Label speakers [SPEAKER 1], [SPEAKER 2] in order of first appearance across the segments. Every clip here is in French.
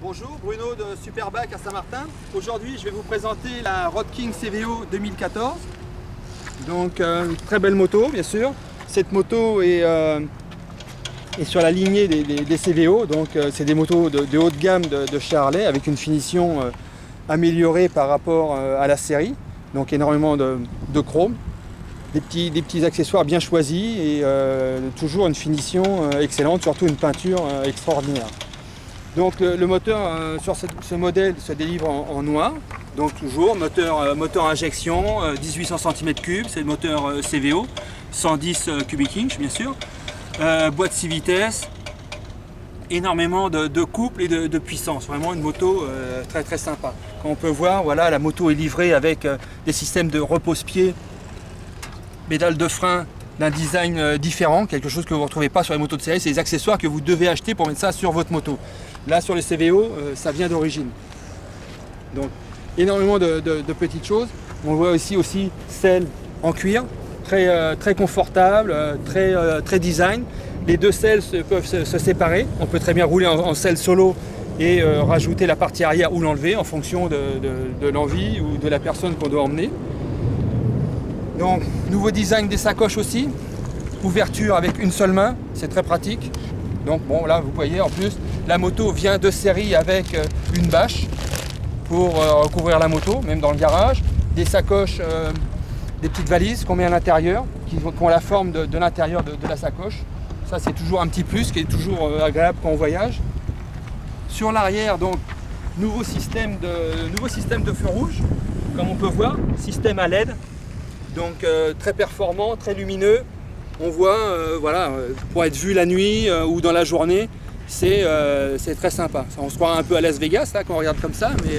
[SPEAKER 1] Bonjour, Bruno de Superbike à Saint-Martin. Aujourd'hui, je vais vous présenter la Road King CVO 2014. Donc, une très belle moto, bien sûr. Cette moto est sur la lignée des CVO. Donc, c'est des motos de haut de gamme de chez Harley avec une finition améliorée par rapport à la série. Donc, énormément de chrome. Des petits accessoires bien choisis et toujours une finition excellente, surtout une peinture extraordinaire. Donc le moteur sur ce modèle se délivre en noir, donc toujours moteur injection 1800 cm3, c'est le moteur CVO, 110 cubic inch bien sûr, boîte 6 vitesses, énormément de couple et de puissance, vraiment une moto très très sympa. Comme on peut voir, voilà, la moto est livrée avec des systèmes de repose-pied, pédales de frein d'un design différent, quelque chose que vous ne retrouvez pas sur les motos de série, c'est les accessoires que vous devez acheter pour mettre ça sur votre moto. Là sur les CVO, ça vient d'origine. Donc énormément de petites choses. On voit aussi selle en cuir, très confortable, très design. Les deux selles peuvent se séparer. On peut très bien rouler en selle solo et rajouter la partie arrière ou l'enlever en fonction de l'envie ou de la personne qu'on doit emmener. Donc, nouveau design des sacoches aussi, ouverture avec une seule main, c'est très pratique. Donc bon, là vous voyez en plus, la moto vient de série avec une bâche pour recouvrir la moto, même dans le garage. Des sacoches, des petites valises qu'on met à l'intérieur, qui ont la forme de l'intérieur de la sacoche. Ça c'est toujours un petit plus, qui est toujours agréable quand on voyage. Sur l'arrière, donc, nouveau système de feu rouge, comme on peut voir, système à LED. Donc très performant, très lumineux. On voit, voilà, pour être vu la nuit ou dans la journée, c'est très sympa. On se croit un peu à Las Vegas là, quand on regarde comme ça, mais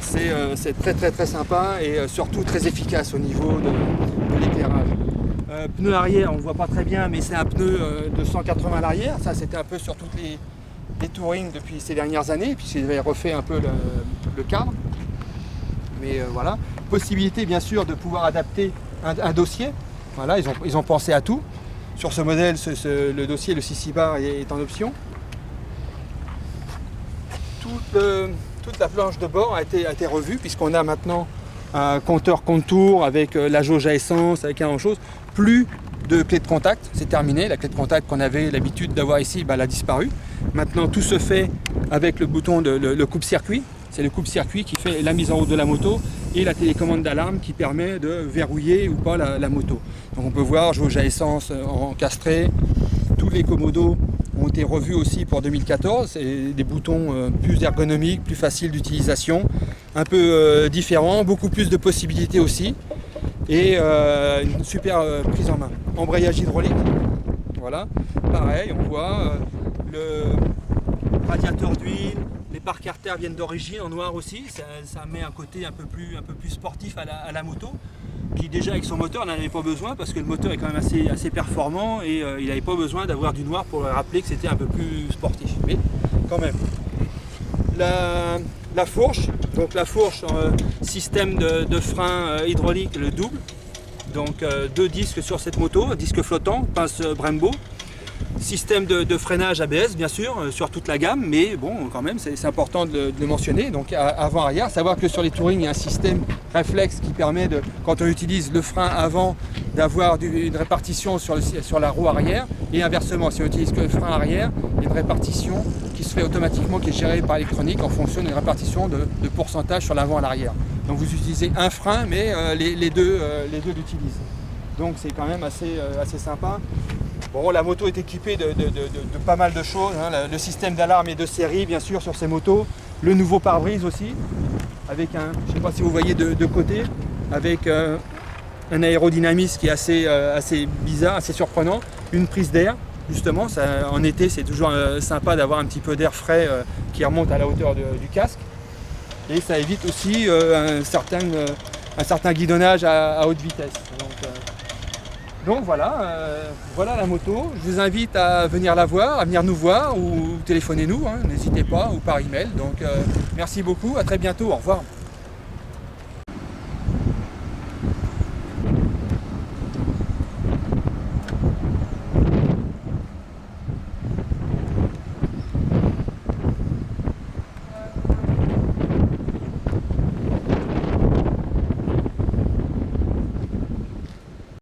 [SPEAKER 1] c'est très sympa et surtout très efficace au niveau de l'éclairage. Pneu arrière, on ne voit pas très bien, mais c'est un pneu de 180 à l'arrière. Ça, c'était un peu sur toutes les touring depuis ces dernières années, puisqu'ils avaient refait un peu le cadre. Mais voilà, possibilité bien sûr de pouvoir adapter un dossier. Voilà, ils ont pensé à tout. Sur ce modèle, le dossier, le 6 bar est en option. Toute la planche de bord a été revue puisqu'on a maintenant un compteur contour avec la jauge à essence, avec un chose. Plus de clé de contact, c'est terminé. La clé de contact qu'on avait l'habitude d'avoir ici, elle a disparu. Maintenant, tout se fait avec le bouton le coupe-circuit. C'est le coupe-circuit qui fait la mise en route de la moto et la télécommande d'alarme qui permet de verrouiller ou pas la moto. Donc on peut voir jauge à essence encastrée. Tous les commodos ont été revus aussi pour 2014. Et des boutons plus ergonomiques, plus faciles d'utilisation, un peu différents, beaucoup plus de possibilités aussi. Et une super prise en main. Embrayage hydraulique. Voilà, pareil, on voit le radiateur d'huile. Les pare carters viennent d'origine en noir aussi, ça met un côté un peu plus sportif à la moto, qui déjà avec son moteur n'en avait pas besoin parce que le moteur est quand même assez performant et il n'avait pas besoin d'avoir du noir pour rappeler que c'était un peu plus sportif, mais quand même. La fourche, donc la fourche, système de frein hydraulique, le double, donc deux disques sur cette moto, un disque flottant, pince Brembo. Système de freinage ABS bien sûr sur toute la gamme, mais bon quand même c'est important de le mentionner. Donc avant-arrière, savoir que sur les touring il y a un système réflexe qui permet de, quand on utilise le frein avant, d'avoir une répartition sur la roue arrière, et inversement si on utilise que le frein arrière, il y a une répartition qui se fait automatiquement, qui est gérée par électronique en fonction d'une répartition de pourcentage sur l'avant et l'arrière. Donc vous utilisez un frein mais les deux l'utilisent. Donc c'est quand même assez sympa. Bon, la moto est équipée de pas mal de choses, hein. Le système d'alarme est de série bien sûr sur ces motos, le nouveau pare-brise aussi, avec je ne sais pas si vous voyez de côté, avec un aérodynamisme qui est assez bizarre, assez surprenant, une prise d'air, justement, en été c'est toujours sympa d'avoir un petit peu d'air frais qui remonte à la hauteur du casque, et ça évite aussi un certain guidonnage à haute vitesse. Donc voilà, voilà la moto. Je vous invite à venir la voir, à venir nous voir ou téléphonez-nous, hein, n'hésitez pas, ou par email. Donc merci beaucoup, à très bientôt, au revoir.